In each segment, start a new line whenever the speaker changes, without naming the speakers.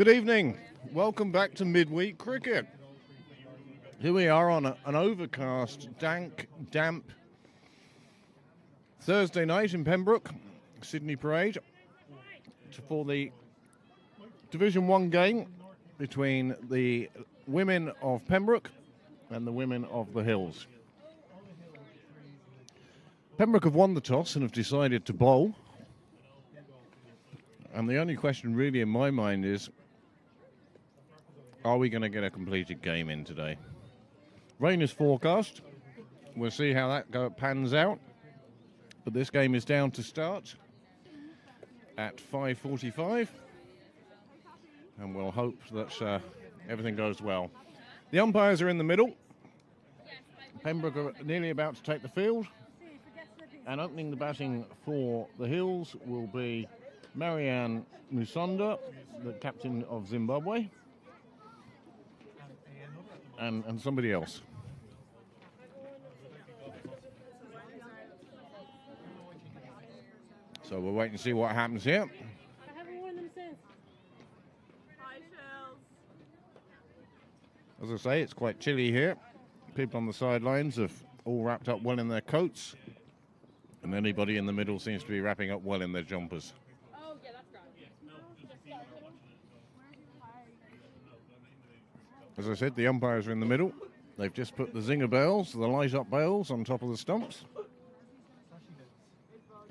Good evening. Welcome back to midweek cricket. Here we are on an overcast, damp Thursday night in Pembroke, Sydney Parade, for the Division 1 game between the women of Pembroke and the women of the Hills. Pembroke have won the toss and have decided to bowl. And the only question really in my mind is, are we going to get a completed game in today? Rain is forecast. We'll see how that pans out. But this game is down to start at 5:45. And we'll hope that everything goes well. The umpires are in the middle. Pembroke are nearly about to take the field. And opening the batting for the Hills will be Marianne Musonda, the captain of Zimbabwe, and somebody else. So we'll wait and see what happens here.
I haven't worn them since. Hi, Shells.
As I say, it's quite chilly here. People on the sidelines have all wrapped up well in their coats, and anybody in the middle seems to be wrapping up well in their jumpers.
Oh, yeah, that's right.
As I said, the umpires are in the middle. They've just put the zinger bells, the light-up bells, on top of the stumps.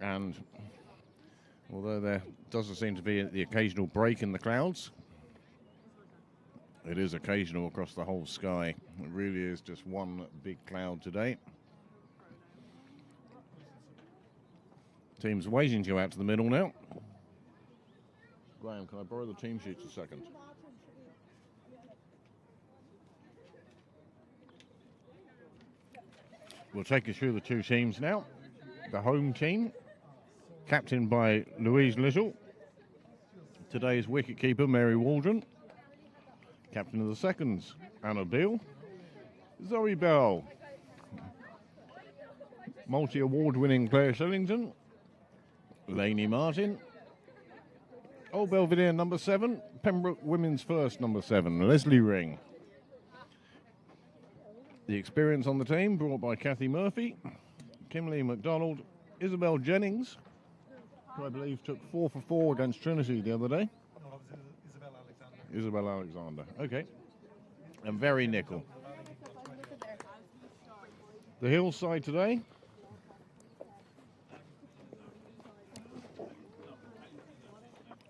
And although there doesn't seem to be the occasional break in the clouds, it is occasional across the whole sky. It really is just one big cloud today. Team's waiting to go out to the middle now. Graham, can I borrow the team sheets a second? We'll take you through the two teams now. The home team, captained by Louise Little. Today's wicketkeeper, Mary Waldron. Captain of the seconds, Anna Beale. Zoe Bell. Multi-award-winning Claire Shillington. Lainey Martin. Old Belvedere number 7. Pembroke Women's First number 7, Leslie Ring. The experience on the team brought by Kathy Murphy, Kimberly McDonald, Isabel Jennings, who I believe took 4 for 4 against Trinity the other day.
No, that was
Isabel Alexander. Okay. And Very Nickel. The Hills side today.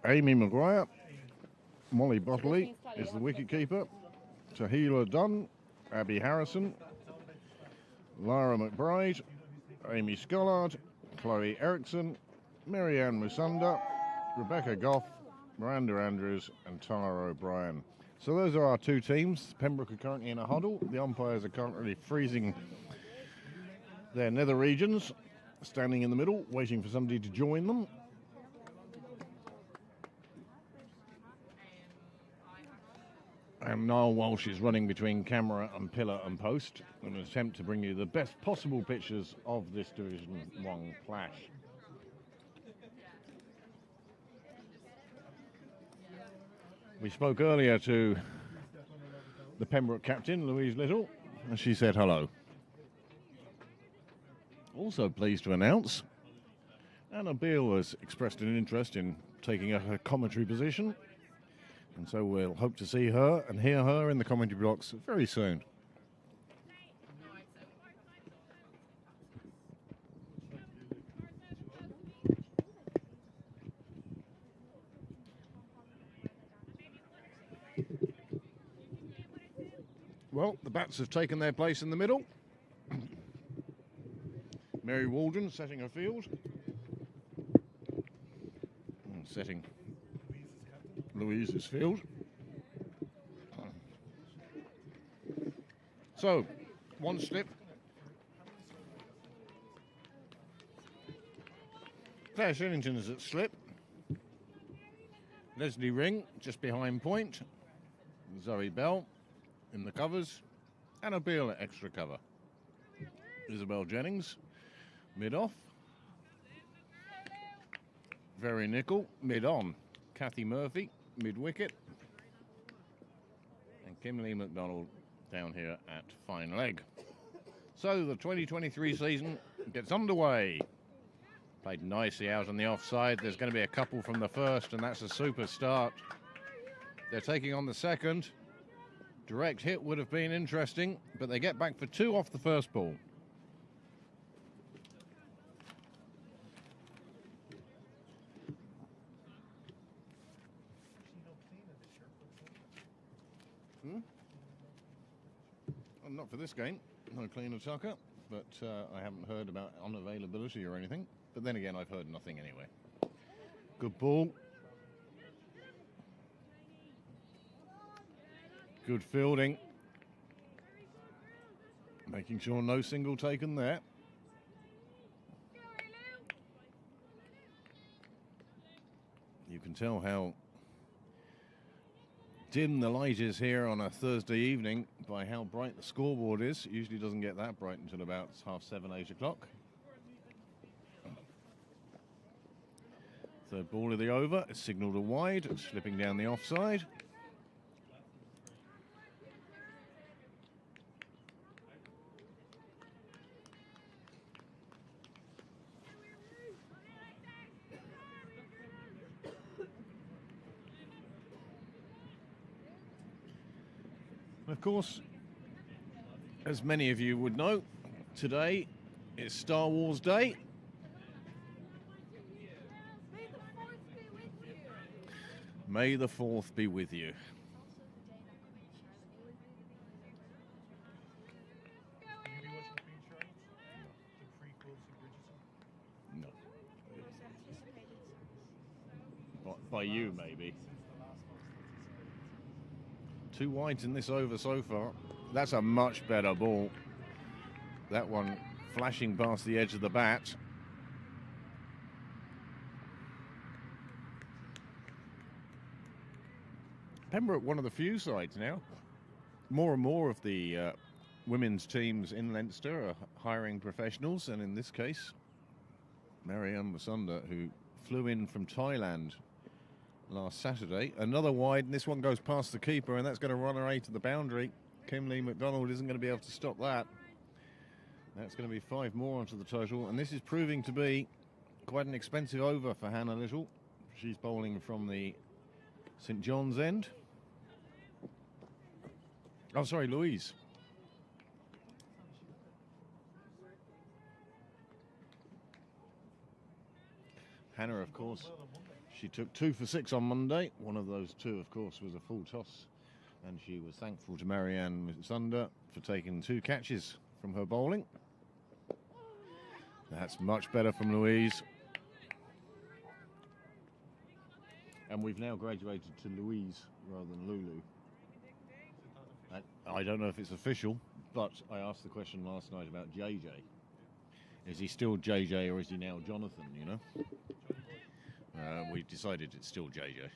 Amy Maguire, Molly Bottley is the wicketkeeper, Tahila Dunn, Abby Harrison, Lara McBride, Amy Scollard, Chloe Erickson, Marianne Musonda, Rebecca Goff, Miranda Andrews and Tara O'Brien. So those are our two teams. Pembroke are currently in a huddle. The umpires are currently freezing their nether regions, standing in the middle, waiting for somebody to join them. And Niall Walsh is running between camera and pillar and post in an attempt to bring you the best possible pictures of this Division 1 clash. We spoke earlier to the Pembroke captain, Louise Little, and she said hello. Also pleased to announce, Anna Beale has expressed an interest in taking her commentary position. And so we'll hope to see her and hear her in the commentary blocks very soon. Well, the bats have taken their place in the middle. Mary Waldron setting her field. And setting Louise's field. So, one slip. Claire Shillington is at slip. Leslie Ring just behind point. Zoe Bell in the covers. Anna Beale at extra cover. Isabel Jennings mid-off. Very Nickel mid-on. Kathy Murphy mid-wicket. Kimberly McDonald down here at fine leg. So the 2023 season gets underway. Played nicely out on the offside. There's going to be a couple from the first, and that's a super start. They're taking on the second. Direct hit would have been interesting, but they get back for 2 off the first ball. Not for this game, no cleaner Tucker, but I haven't heard about unavailability or anything. But then again, I've heard nothing anyway. Good ball. Good fielding. Making sure no single taken there. You can tell how dim the light is here on a Thursday evening by how bright the scoreboard is. It usually doesn't get that bright until about 7:30, 8 o'clock. Third ball of the over, it's signalled a wide, it's slipping down the offside. Of course, as many of you would know, today is Star Wars Day. May the 4th be with you. No. By you, maybe. 2 wides in this over so far. That's a much better ball. That one flashing past the edge of the bat. Pembroke, one of the few sides now. More and more of the women's teams in Leinster are hiring professionals, and in this case, Marianne Masunda, who flew in from Thailand last Saturday. Another wide, and this one goes past the keeper, and that's going to run away to the boundary. Kimberly McDonald isn't going to be able to stop that. That's going to be 5 more onto the total, and this is proving to be quite an expensive over for Hannah Little. She's bowling from the St John's end. Oh, sorry, Louise. Hannah, of course, she took 2 for 6 on Monday. One of those 2, of course, was a full toss. And she was thankful to Marianne Masunda for taking 2 catches from her bowling. That's much better from Louise. And we've now graduated to Louise rather than Lulu. I don't know if it's official, but I asked the question last night about JJ. Is he still JJ or is he now Jonathan, you know? We decided it's still JJ.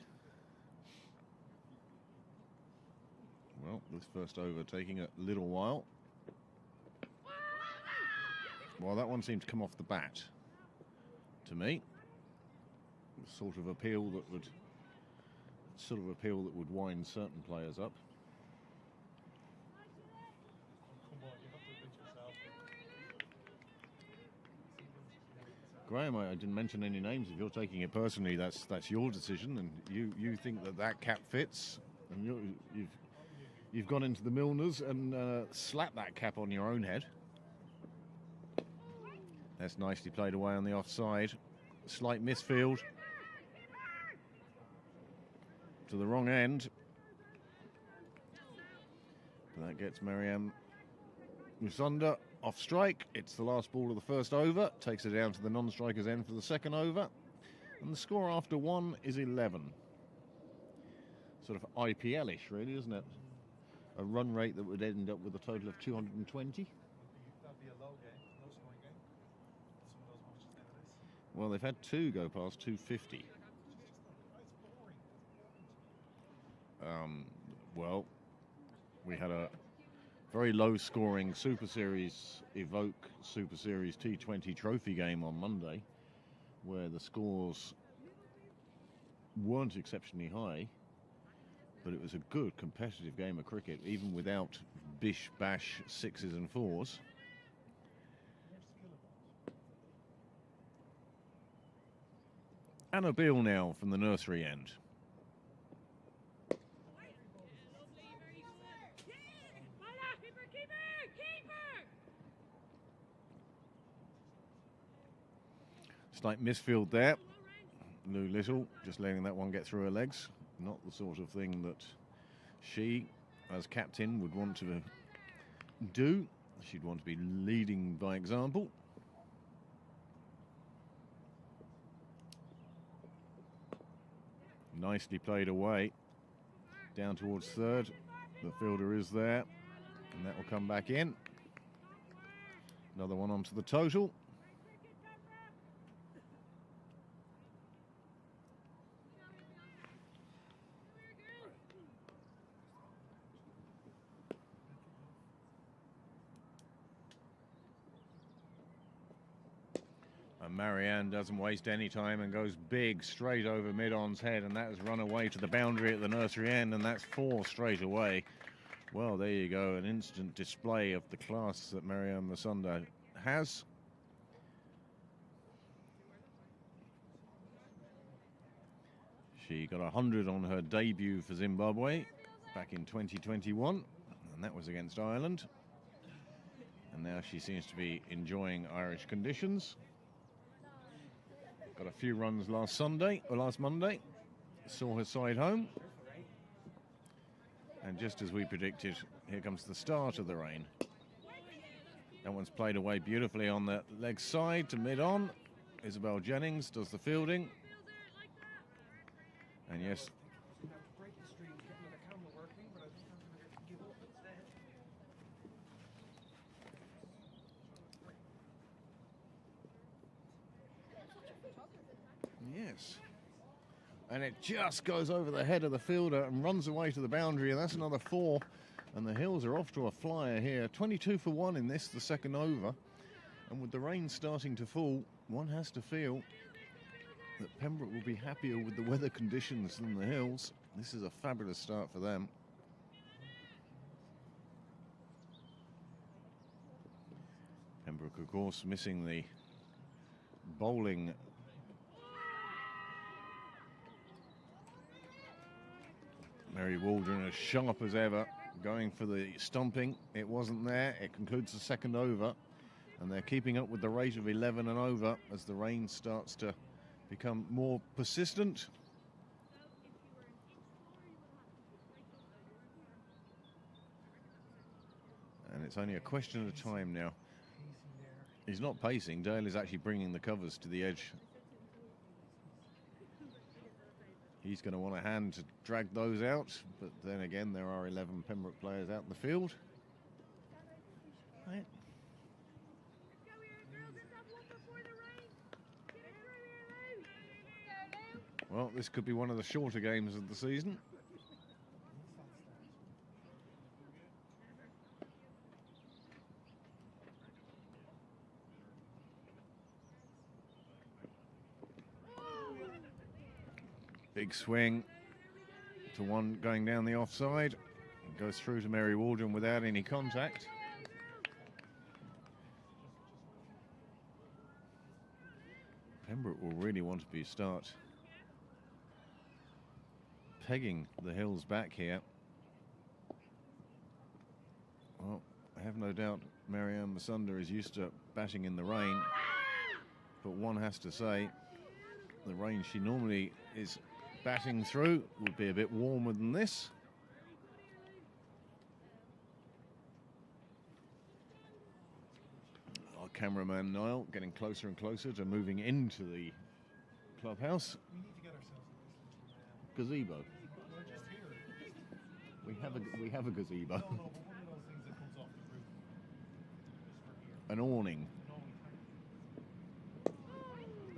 Well, this first over taking a little while. Well, that one seemed to come off the bat to me. The sort of appeal that would wind certain players up. Graham, I didn't mention any names. If you're taking it personally, that's your decision, and you think that cap fits, and you've gone into the Milners and slapped that cap on your own head. That's nicely played away on the offside. Slight misfield to the wrong end. That gets Marianne Masunda off strike. It's the last ball of the first over. Takes her down to the non-striker's end for the second over. And the score after 1 is 11. Sort of IPL-ish, really, isn't it? A run rate that would end up with a total of 220.
That'd be a low game, low scoring game. Some of those matches nowadays.
Well, they've had 2 go past 250. Well, we had a very low-scoring Super Series Evoke Super Series T20 trophy game on Monday, where the scores weren't exceptionally high, But it was a good competitive game of cricket, even without bish bash 6s and 4s. Anna Beale now from the nursery end. Slight misfield there. Lou Little just letting that one get through her legs. Not the sort of thing that she, as captain, would want to do. She'd want to be leading by example. Nicely played away. Down towards third. The fielder is there. And that will come back in. Another one onto the total. And Marianne doesn't waste any time and goes big straight over mid-on's head, and that has run away to the boundary at the nursery end, and that's 4 straight away. Well, there you go, an instant display of the class that Marianne Masunda has. She got 100 on her debut for Zimbabwe back in 2021, and that was against Ireland. And now she seems to be enjoying Irish conditions. Got a few runs last Monday. Saw her side home. And just as we predicted, here comes the start of the rain. That one's played away beautifully on the leg side to mid-on. Isabel Jennings does the fielding. And yes, yes. And it just goes over the head of the fielder and runs away to the boundary, and that's another 4. And the Hills are off to a flyer here. 22 for 1 in this, the second over. And with the rain starting to fall, one has to feel that Pembroke will be happier with the weather conditions than the Hills. This is a fabulous start for them. Pembroke, of course, missing the bowling. Mary Waldron as sharp as ever, going for the stumping. It wasn't there. It concludes the second over, and they're keeping up with the rate of 11 and over as the rain starts to become more persistent. And it's only a question of time now. He's not pacing. Dale is actually bringing the covers to the edge. He's going to want a hand to drag those out, but then again, there are 11 Pembroke players out in the field. Right. Well, this could be one of the shorter games of the season. Big swing to one going down the offside. It goes through to Mary Waldron without any contact. Pembroke will really want to start pegging the Hills back here. Well, I have no doubt Marianne Masunda is used to batting in the rain, but one has to say the rain she normally is batting through would be a bit warmer than this. Our cameraman Niall getting closer and closer to moving into the clubhouse.
We need to get ourselves a
Gazebo. We have a gazebo.
No, but one of those things that comes off the roof. Just for here.
An awning.
No,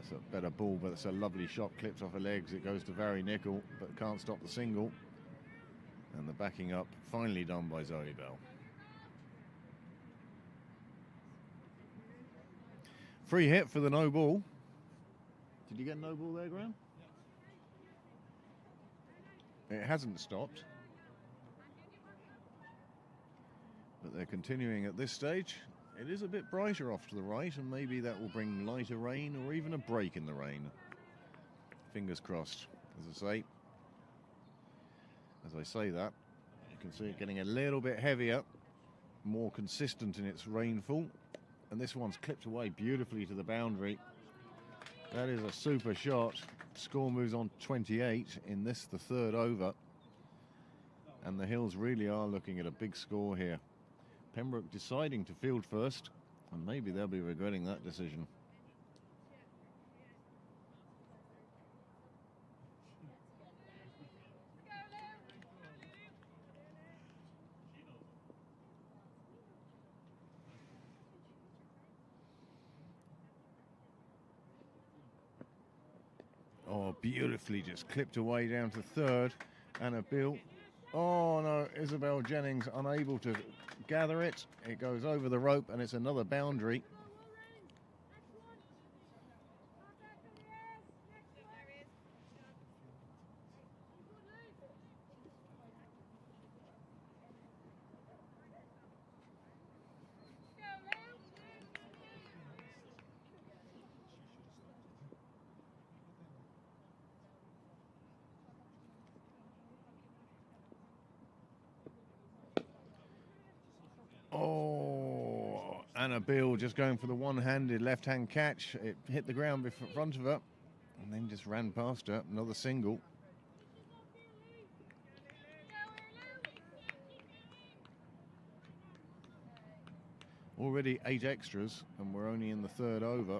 That's a better ball, but it's a lovely shot, clipped off her legs. It goes to Vary Nicol, but can't stop the single. And the backing up finally done by Zoe Bell. Free hit for the no ball. Did you get no ball there, Graham? It hasn't stopped. But they're continuing at this stage. It is a bit brighter off to the right, and maybe that will bring lighter rain or even a break in the rain. Fingers crossed, as I say. As I say that, you can see it getting a little bit heavier, more consistent in its rainfall. And this one's clipped away beautifully to the boundary. That is a super shot. Score moves on 28 in this, the third over. And the Hills really are looking at a big score here. Pembroke deciding to field first, and maybe they'll be regretting that decision. Oh, beautifully just clipped away down to third. And a Bill. Oh no, Isabel Jennings unable to gather it. It goes over the rope and it's another boundary. Oh, Anna Bill just going for the one-handed left-hand catch. It hit the ground in front of her and then just ran past her. Another single. Already 8 extras and we're only in the third over.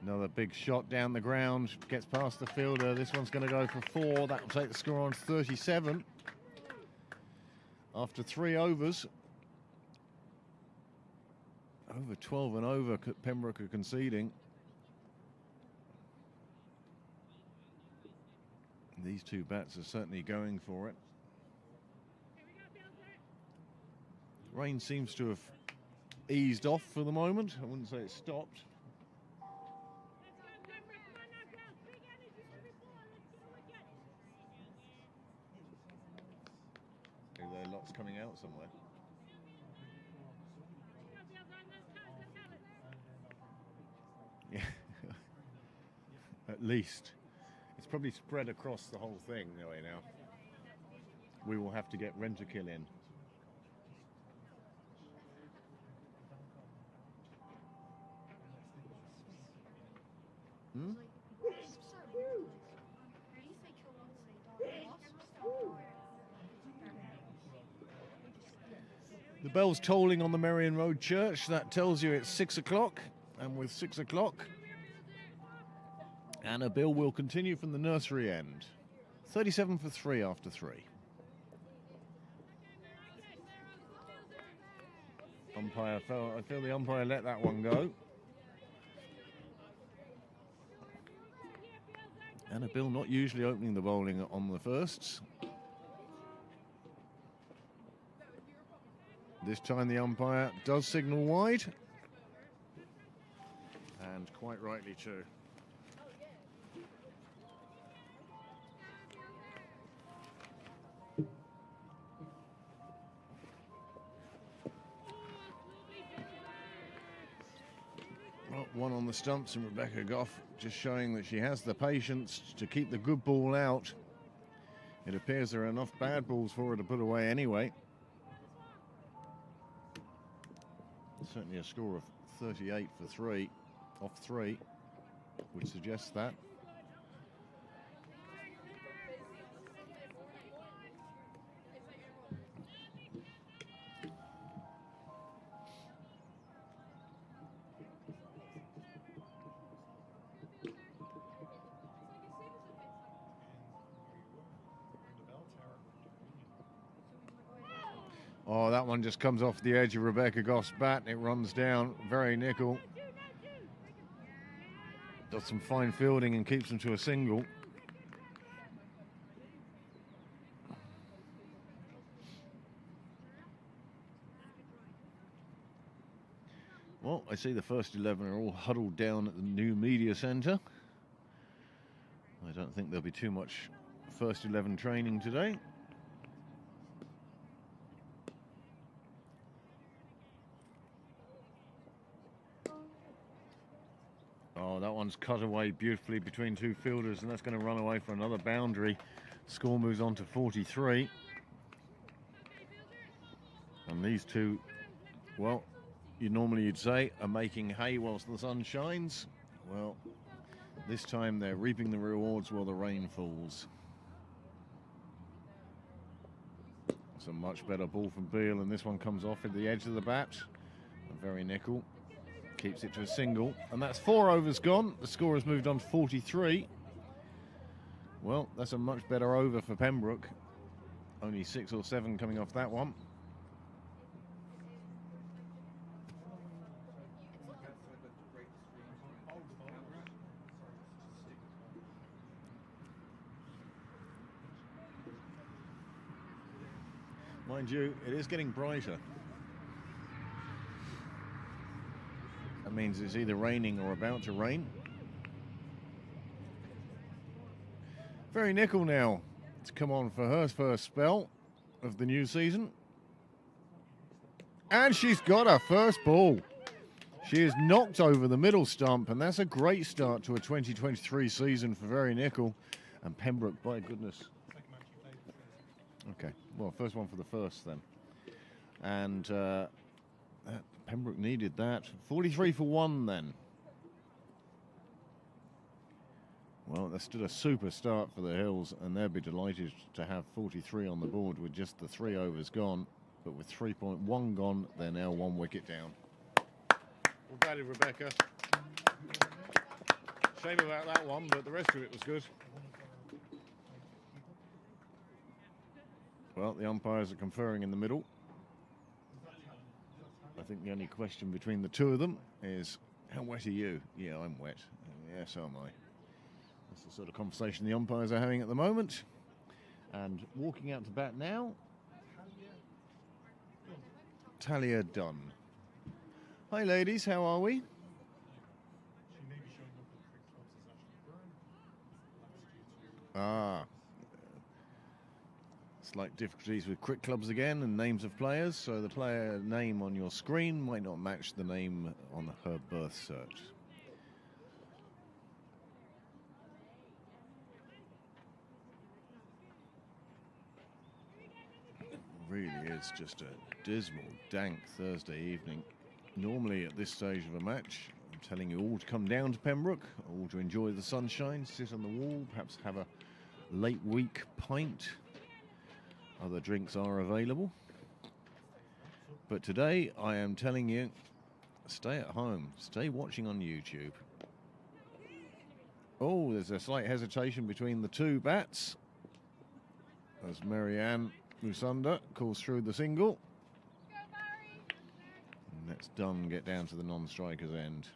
Another big shot down the ground, gets past the fielder. This one's going to go for 4. That will take the score on 37. After 3 overs. Over 12 and over, Pembroke are conceding. These two bats are certainly going for it. Rain seems to have eased off for the moment. I wouldn't say it stopped. There are lots coming out somewhere. Yeah, at least. It's probably spread across the whole thing anyway now. We will have to get Rent-A-Kill in. Hmm? The bell's tolling on the Merrion Road Church. That tells you it's 6 o'clock. And with 6 o'clock, Anna Bill will continue from the nursery end. 37 for 3 after 3. I feel the umpire let that one go. Anna Bill not usually opening the bowling on the firsts. This time the umpire does signal wide. And quite rightly too. Well, one on the stumps and Rebecca Goff just showing that she has the patience to keep the good ball out. It appears there are enough bad balls for her to put away anyway. Certainly a score of 38 for 3 off 3 would suggest that. Oh, that one just comes off the edge of Rebecca Goff's bat. It runs down, very nickel. Does some fine fielding and keeps them to a single. Well, I see the first 11 are all huddled down at the new media centre. I don't think there'll be too much first 11 training today. Oh, that one's cut away beautifully between two fielders, and that's going to run away for another boundary. Score moves on to 43. And these two, well, you'd say, are making hay whilst the sun shines. Well, this time they're reaping the rewards while the rain falls. It's a much better ball from Beale, and this one comes off at the edge of the bat. Very nickel. Keeps it to a single, and that's 4 overs gone. The score has moved on to 43. Well, that's a much better over for Pembroke. Only 6 or 7 coming off that one. Mind you, it is getting brighter. That means it's either raining or about to rain. Very nickel now to come on for her first spell of the new season. And she's got her first ball. She is knocked over the middle stump, and that's a great start to a 2023 season for Very Nickel. And Pembroke, by goodness. Okay, well, first one for the first then. And Pembroke needed that. 43 for 1 then. Well, that's still a super start for the Hills, and they'll be delighted to have 43 on the board with just the 3 overs gone. But with 3.1 gone, they're now 1 wicket down. Well batted, Rebecca. Shame about that one, but the rest of it was good. Well, the umpires are conferring in the middle. I think the only question between the two of them is, how wet are you? Yeah, I'm wet. Yeah, so am I. That's the sort of conversation the umpires are having at the moment. And walking out to bat now, Talia Dunn. Hi ladies, how are we? Ah. Slight difficulties with cricket clubs again and names of players, so the player name on your screen might not match the name on her birth cert. It really is just a dismal, dank Thursday evening. Normally at this stage of a match, I'm telling you all to come down to Pembroke, all to enjoy the sunshine, sit on the wall, perhaps have a late week pint. Other drinks are available. But today I am telling you, stay at home, stay watching on YouTube. Oh, there's a slight hesitation between the two bats as Marianne Musunda calls through the single. And that's done, get down to the non-striker's end.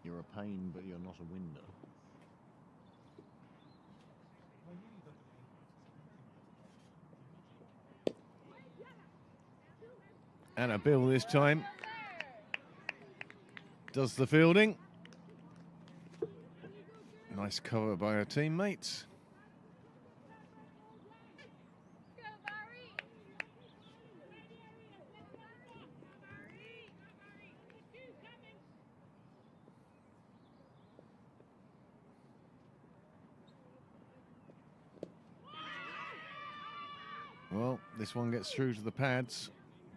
You're a pain, but you're not a window. Anna Bill this time does the fielding. Nice cover by her teammates. Well, this one gets through to the pads,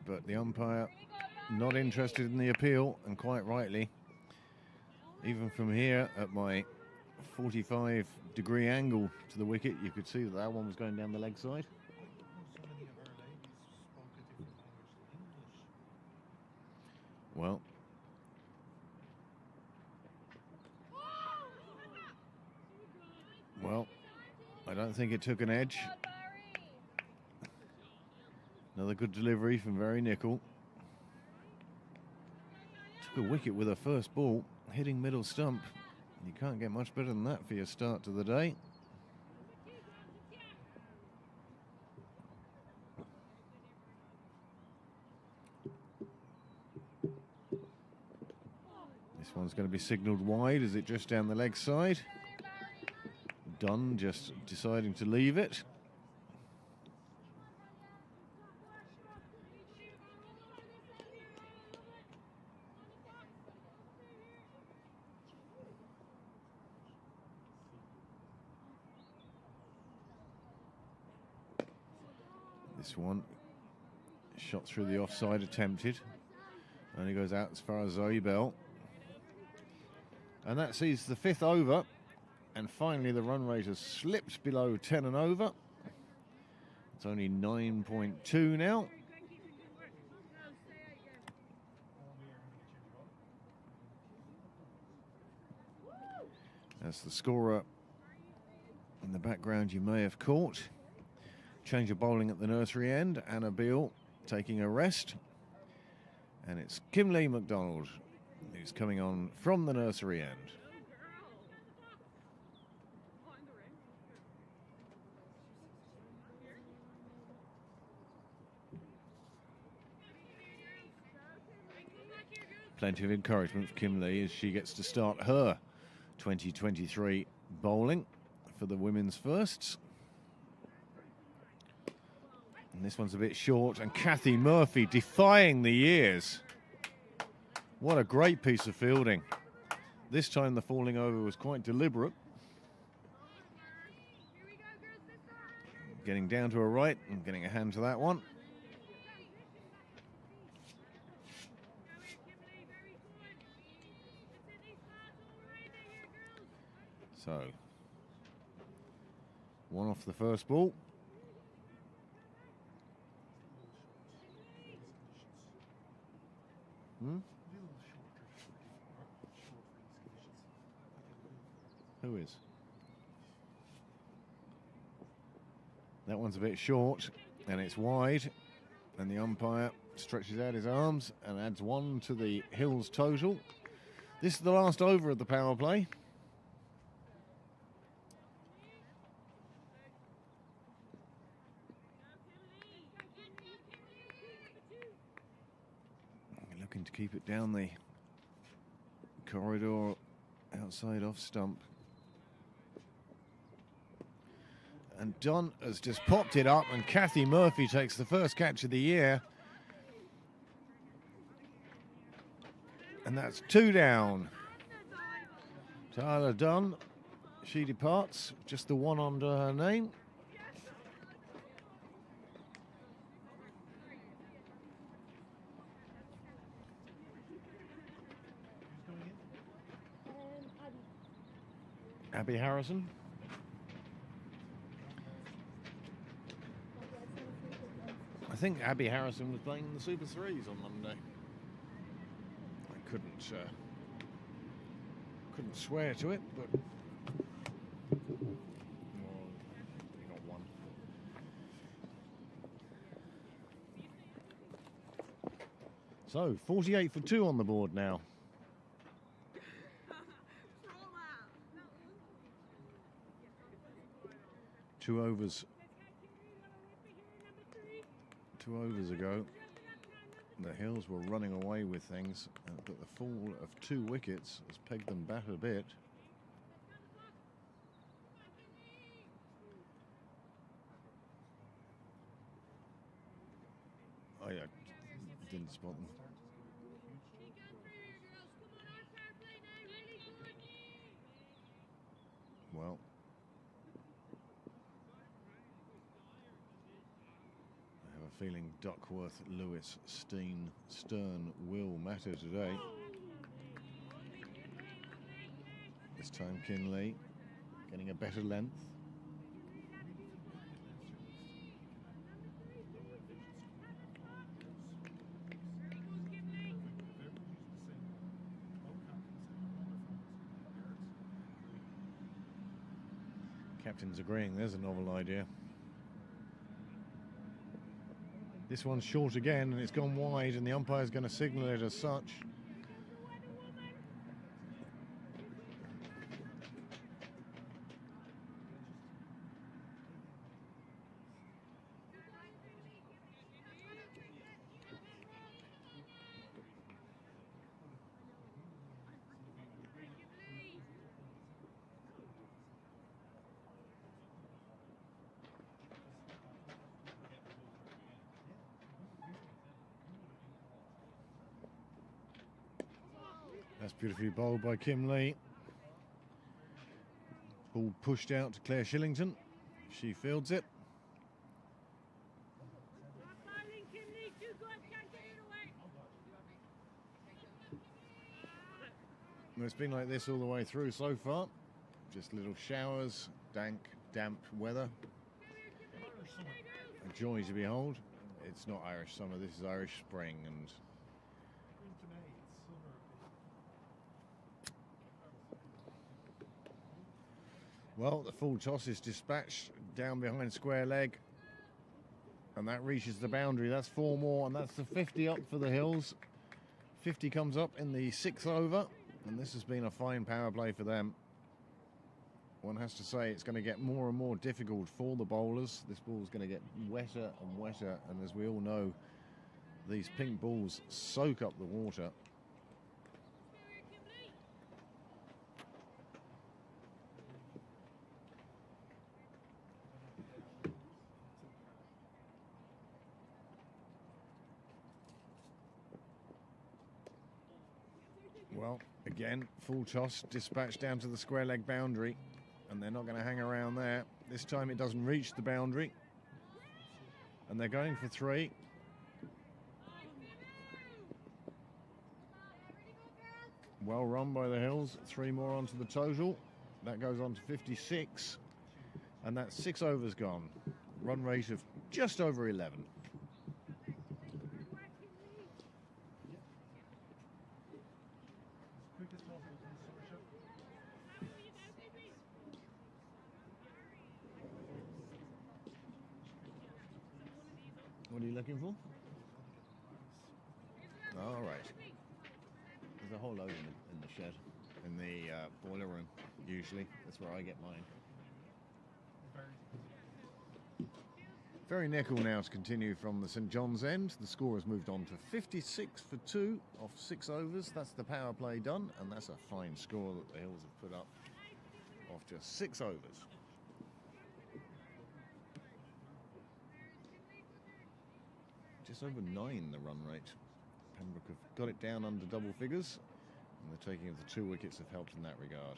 but the umpire not interested in the appeal, and quite rightly. Even from here at my 45-degree angle to the wicket, you could see that that one was going down the leg side. Well, I don't think it took an edge. Another good delivery from Very Nickel. Took a wicket with her first ball, hitting middle stump. You can't get much better than that for your start to the day. This one's going to be signalled wide as it drifts down the leg side. Dunn just deciding to leave it. This one shot through the offside, attempted. Only goes out as far as Zoe Bell. And that sees the 5th over. And finally the run rate has slipped below 10 and over. It's only 9.2 now. That's the scorer in the background you may have caught. Change of bowling at the nursery end. Anna Beale taking a rest. And it's Kimlee McDonald who's coming on from the nursery end. Plenty of encouragement for Kimlee as she gets to start her 2023 bowling for the women's firsts. And this one's a bit short, and Kathy Murphy defying the years. What a great piece of fielding. This time the falling over was quite deliberate. Getting down to her right and getting a hand to that one. So, one off the first ball. Who is? That one's a bit short, and it's wide, and the umpire stretches out his arms and adds 1 to the Hills total. This is the last over of the power play. Looking to keep it down the corridor outside off stump. And Don has just popped it up, and Kathy Murphy takes the first catch of the year. And that's 2 down. Tyler Dunn, she departs, just the 1 under her name. Abby Harrison. I think Abby Harrison was playing in the Super 3s on Monday. I couldn't swear to it, but well, he got 1. So 48 for 2 on the board now. Two overs ago, the Hills were running away with things, but the fall of 2 wickets has pegged them back a bit. Oh yeah, didn't spot them. Well, feeling Duckworth, Lewis, Steen, Stern will matter today. This time Kinley getting a better length. Captain's agreeing, there's a novel idea. This one's short again, and it's gone wide, and the umpire's going to signal it as such. That's beautifully bowled by Kim Lee. Ball pushed out to Claire Shillington. She fields it. Well, it's been like this all the way through so far. Just little showers, damp weather. A joy to behold. It's not Irish summer, this is Irish spring, and well, the full toss is dispatched down behind square leg, and that reaches the boundary. That's 4 more, and that's the 50 up for the Hills. 50 comes up in the 6th over, and this has been a fine power play for them. One has to say it's going to get more and more difficult for the bowlers. This ball's going to get wetter and wetter, and as we all know, these pink balls soak up the water. Well, again, full toss dispatched down to the square leg boundary, and they're not going to hang around there. This time it doesn't reach the boundary, and they're going for 3. Well run by the Hills. 3 more onto the total. That goes on to 56, and that's 6 overs gone. Run rate of just over 11. What are you looking for? All right. There's a whole load in the shed, in the boiler room, usually. That's where I get mine. Very nickel now to continue from the St John's end. The score has moved on to 56 for 2 off 6 overs. That's the power play done, and that's a fine score that the Hills have put up off just 6 overs. Just over 9 the run rate. Pembroke have got it down under double figures, and the taking of the 2 wickets have helped in that regard.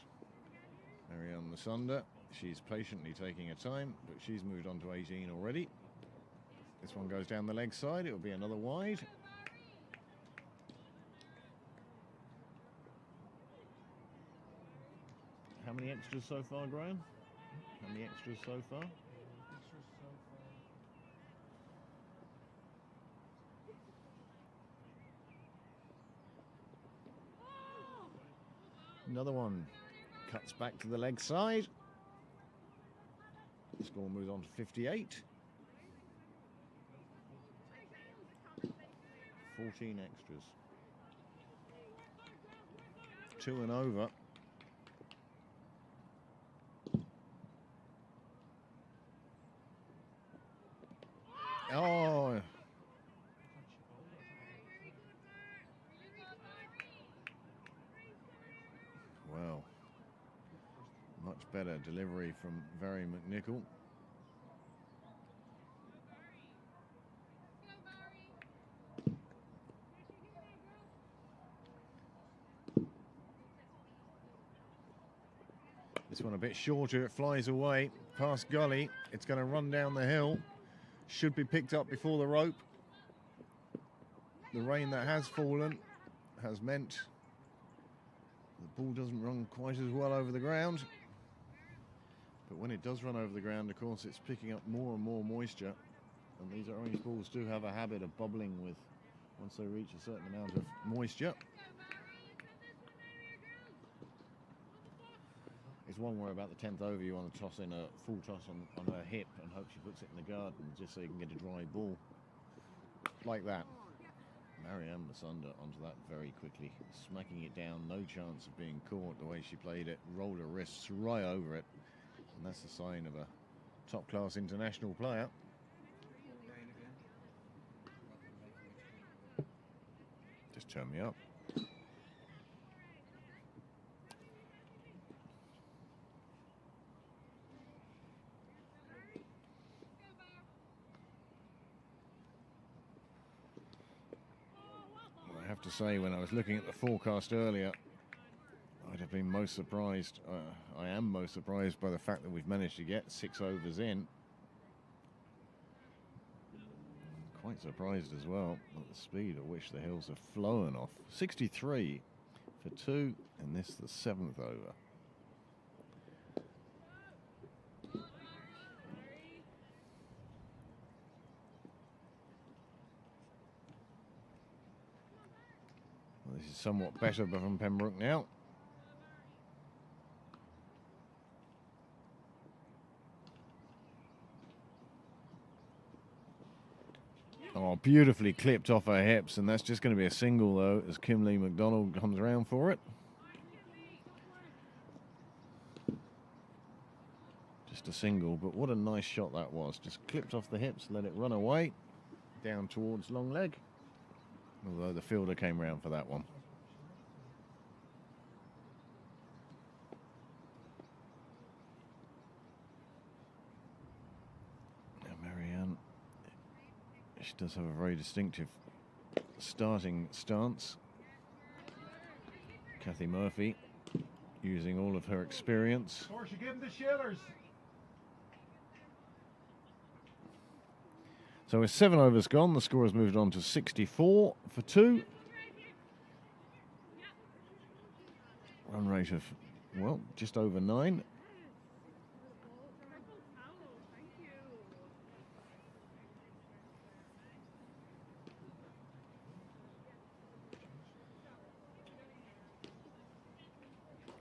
Marianne Lusunda, she's patiently taking her time, but she's moved on to 18 already. This one goes down the leg side, it will be another wide. How many extras so far, Graham? How many extras so far? Another one cuts back to the leg side. The score moves on to 58. 14 extras. 2 and over. Oh. Well, much better delivery from Very McNichol. This one a bit shorter, it flies away past gully. It's going to run down the hill. Should be picked up before the rope. The rain that has fallen has meant the ball doesn't run quite as well over the ground. But when it does run over the ground, of course, it's picking up more and more moisture. And these orange balls do have a habit of bubbling with once they reach a certain amount of moisture. It's one where about the 10th over you want to toss in a full toss on her hip and hope she puts it in the garden just so you can get a dry ball. like that. Marianne Masunda onto that very quickly, smacking it down, no chance of being caught the way she played it, rolled her wrists right over it, and that's the sign of a top-class international player. Just turn me up. I have to say, when I was looking at the forecast earlier, I'd have been most surprised. I am most surprised by the fact that we've managed to get 6 overs in. Quite surprised as well at the speed at which the Hills have flown off. 63 for 2, and this the 7th over. Well, this is somewhat better from Pembroke now. Oh, beautifully clipped off her hips, and that's just going to be a single, though, as Kimberly McDonald comes around for it. Just a single, but what a nice shot that was. Just clipped off the hips, let it run away, down towards long leg. Although the fielder came round for that one. Now Marianne, she does have a very distinctive starting stance. Kathy Murphy using all of her experience.
Of course, you give him the shillers.
So with 7 overs gone, the score has moved on to 64 for 2. Run rate of, well, just over 9.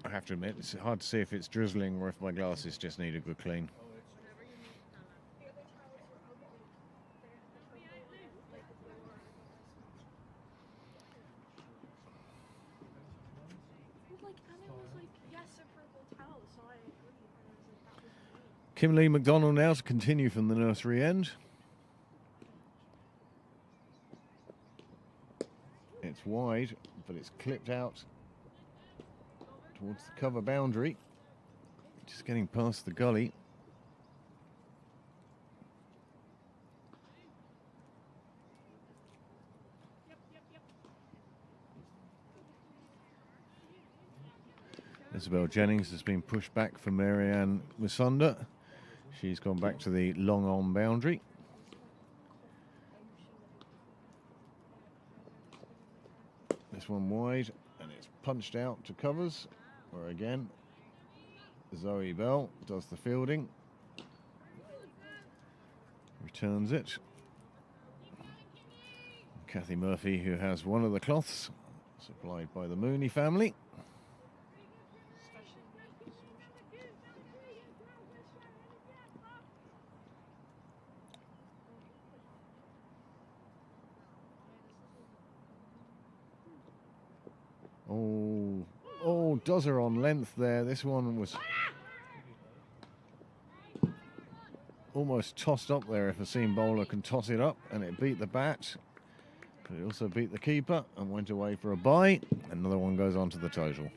I have to admit, it's hard to see if it's drizzling or if my glasses just need a good clean. Kimberly McDonald now to continue from the nursery end. It's wide, but it's clipped out towards the cover boundary. Just getting past the gully. Isabel Jennings has been pushed back for Marianne Masunda. She's gone back to the long on boundary. This one wide, and it's punched out to covers, where again Zoe Bell does the fielding, returns it. Kathy Murphy, who has one of the cloths supplied by the Mooney family. Oh, does her on length there. This one was almost tossed up there if a seam bowler can toss it up, and it beat the bat. But it also beat the keeper and went away for a bye. Another one goes on to the total.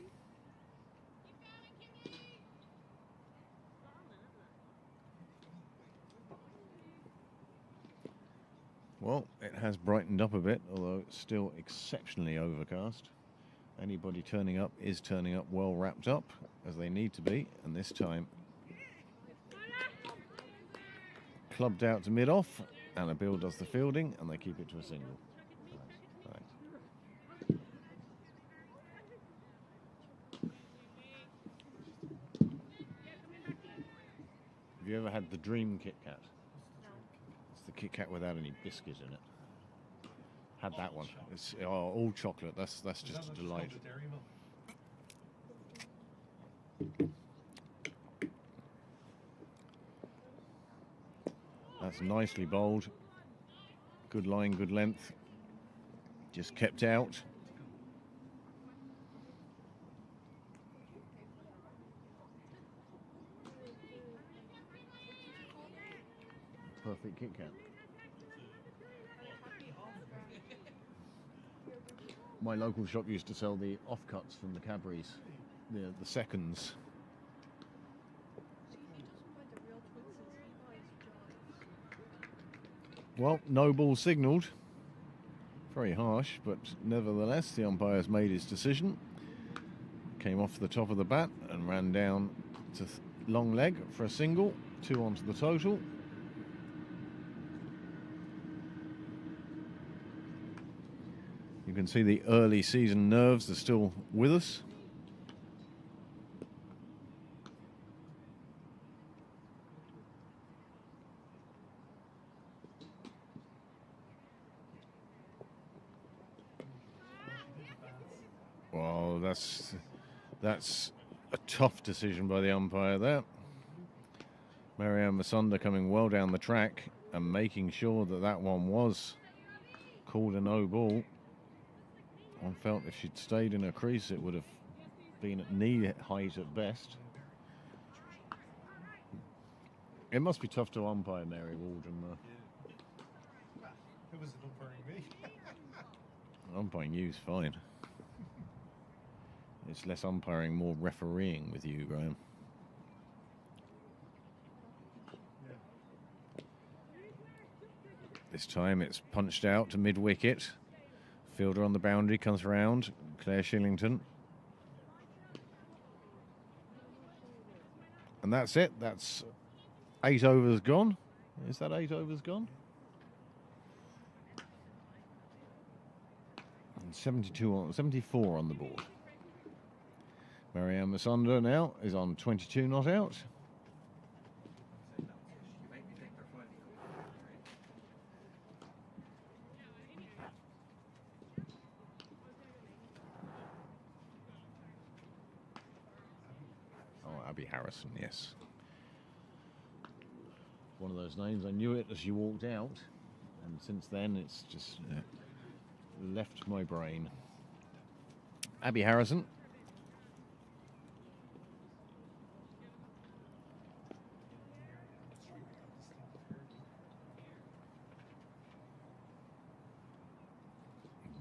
Well, it has brightened up a bit, although it's still exceptionally overcast. Anybody turning up is turning up well wrapped up, as they need to be, and this time clubbed out to mid-off, and a Bill does the fielding, and they keep it to a single. Thanks. Have you ever had the Dream Kit Kat?
No.
It's the Kit Kat without any biscuit in it. Had that one. It's all chocolate. That's just a delight. That's nicely bowled. Good line, good length. Just kept out. Perfect Kit Kat. My local shop used to sell the offcuts from the Cadburys, the seconds. Well, no ball signalled. Very harsh, but nevertheless, the umpire's made his decision. Came off the top of the bat and ran down to long leg for a single. 2 onto the total. You can see the early season nerves are still with us. Well, that's a tough decision by the umpire there. Marianne Masunda coming well down the track and making sure that that one was called a no ball. One felt if she'd stayed in her crease, it would have been at knee height at best. It must be tough to umpire Mary Waldron, though.
Yeah. It was umpiring me.
Umpiring you's fine. It's less umpiring, more refereeing with you, Graham.
Yeah.
This time it's punched out to mid-wicket. Fielder on the boundary comes round. Claire Shillington. And that's it. That's 8 overs gone. Is that 8 overs gone? And 74 on the board. Marianne Masunda now is on 22 not out. Oh, Abby Harrison, yes. One of those names, I knew it as she walked out, and since then it's just left my brain. Abby Harrison.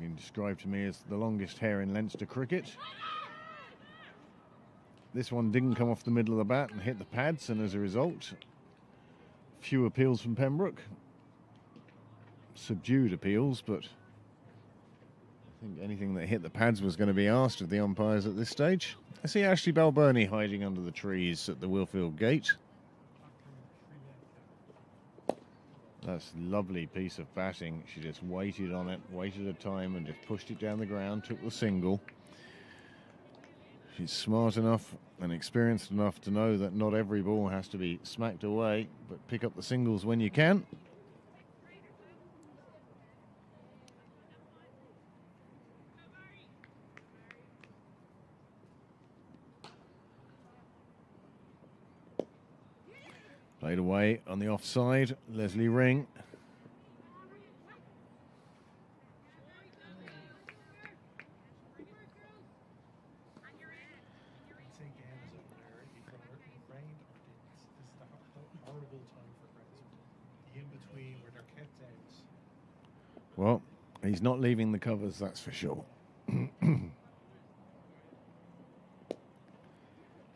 Been described to me as the longest hair in Leinster cricket. This one didn't come off the middle of the bat and hit the pads, and as a result, few appeals from Pembroke. Subdued appeals, but I think anything that hit the pads was going to be asked of the umpires at this stage. I see Ashley Balbirnie hiding under the trees at the Willfield gate. That's a lovely piece of batting. She just waited on it, waited a time and just pushed it down the ground, took the single. She's smart enough and experienced enough to know that not every ball has to be smacked away, but pick up the singles when you can. Played away on the offside, Leslie Ring. Well, he's not leaving the covers, that's for sure.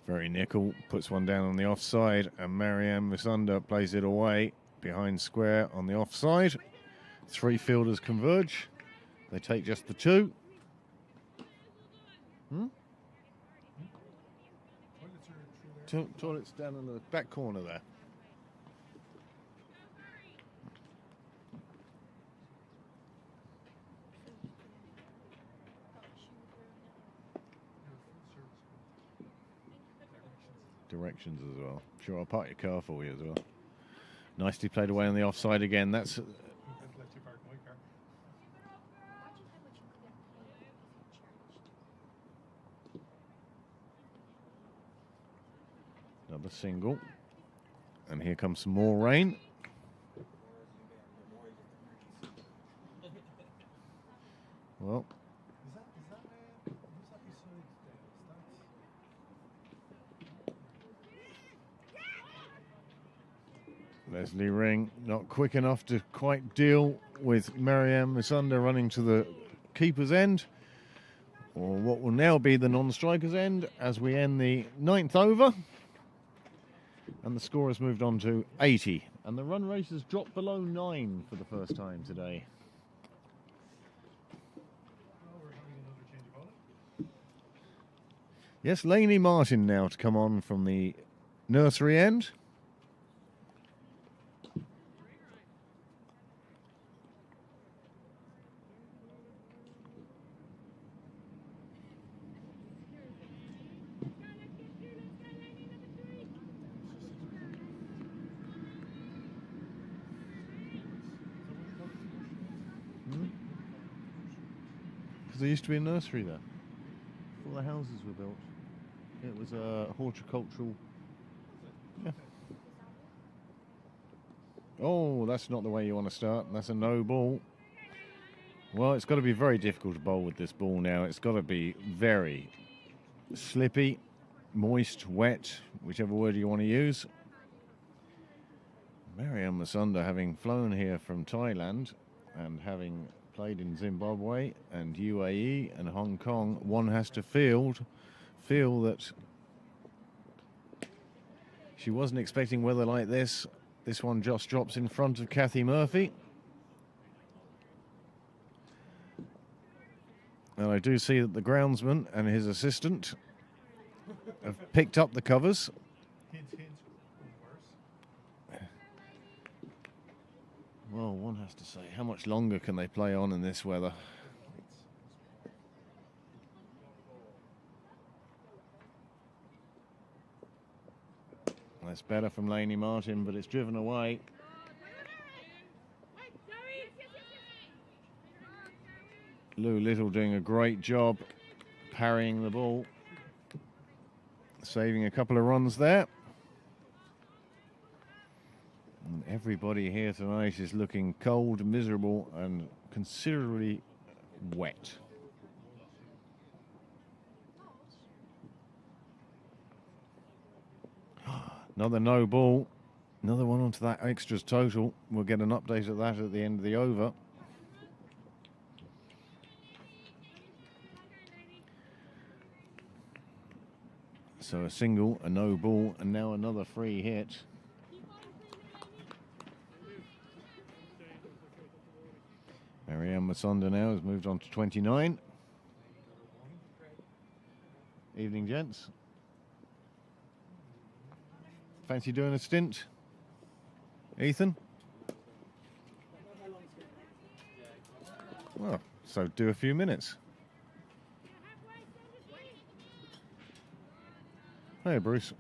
Very nickel, puts one down on the offside, and Marianne Masunda plays it away behind square on the offside. 3 fielders converge. They take just the 2. Toilets down in the back corner there. Directions as well. Sure, I'll park your car for you as well. Nicely played away on the offside again. That's another single. And here comes some more rain. Well,
Who's that beside there?
Leslie Ring not quick enough to quite deal with Marianne Misunda running to the keeper's end, or what will now be the non-striker's end, as we end the 9th over. And the score has moved on to 80. And the run rate has dropped below 9 for the first time today.
Well, we're having another change of bowling.
Yes, Lainey Martin now to come on from the nursery end. Because there used to be a nursery there before the houses were built. It was a horticultural. Yeah. Oh, that's not the way you want to start. That's a no ball. Well, it's got to be very difficult to bowl with this ball now. It's got to be very slippy, moist, wet, whichever word you want to use. Marianne Masunda, having flown here from Thailand and having played in Zimbabwe and UAE and Hong Kong, one has to feel that she wasn't expecting weather like this. This one just drops in front of Kathy Murphy. And I do see that the groundsman and his assistant have picked up the covers.
Hint, hint. Worse.
Well, one has to say, how much longer can they play on in this weather? That's better from Lainey Martin, but it's driven away. Lou Little doing a great job parrying the ball, saving a couple of runs there. And everybody here tonight is looking cold, miserable, and considerably wet. Another no ball, another one onto that extras total. We'll get an update of that at the end of the over. So a single, a no ball, and now another free hit. Marianne Masunda now has moved on to 29. Evening, gents. Fancy doing a stint? Ethan? Well, so do a few minutes. Hey, Bruce.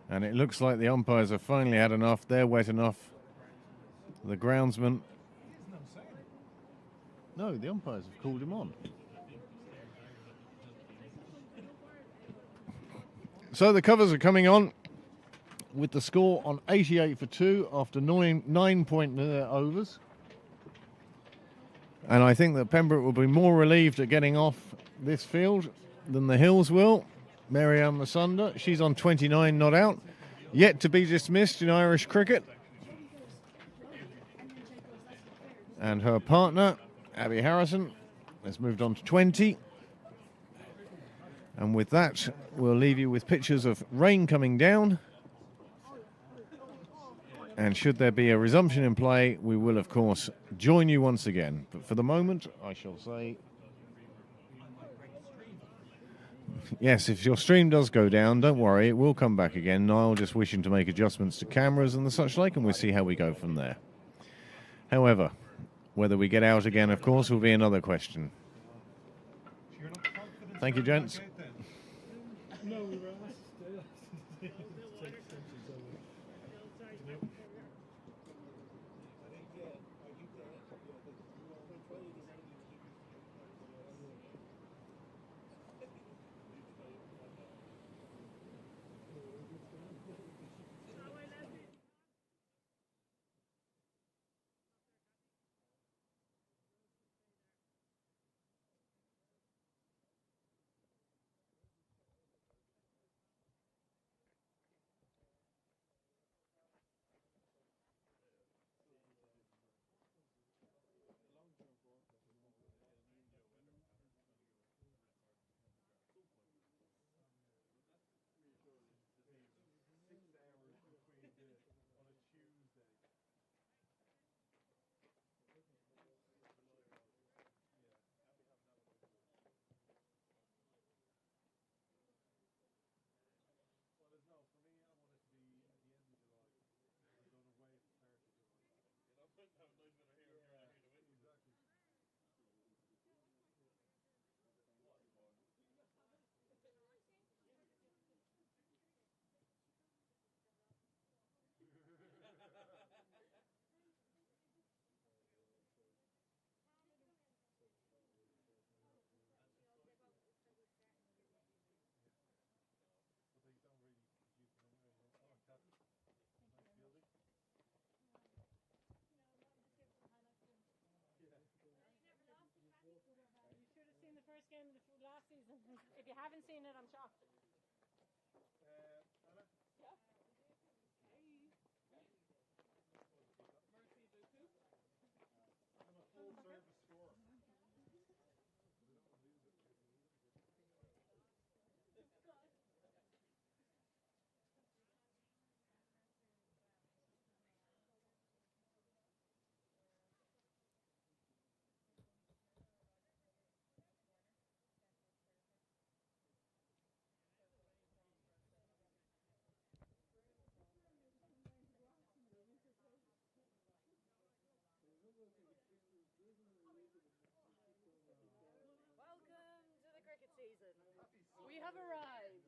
And it looks like the umpires have finally had enough. They're wet enough. The groundsman. No, the umpires have called him on. So the covers are coming on with the score on 88 for 2 after 9-point overs. And I think that Pembroke will be more relieved at getting off this field than the Hills will. Marianne Masunda, she's on 29 not out. Yet to be dismissed in Irish cricket. And her partner, Abby Harrison, has moved on to 20. And with that, we'll leave you with pictures of rain coming down. And should there be a resumption in play, we will, of course, join you once again. But for the moment, I shall say, yes, if your stream does go down, don't worry, it will come back again. Niall just wishing to make adjustments to cameras and the such like, and we'll see how we go from there. However, whether we get out again, of course, will be another question. Thank you, gents.
No, we were asked.
If you haven't seen it, I'm shocked.
Anna?
Yeah.
I'm a full service store.
Welcome to the cricket season. We have arrived.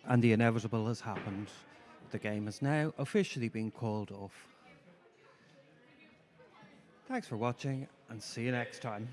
And the inevitable has happened. The game has now officially been called off. Thanks for watching and see you next time.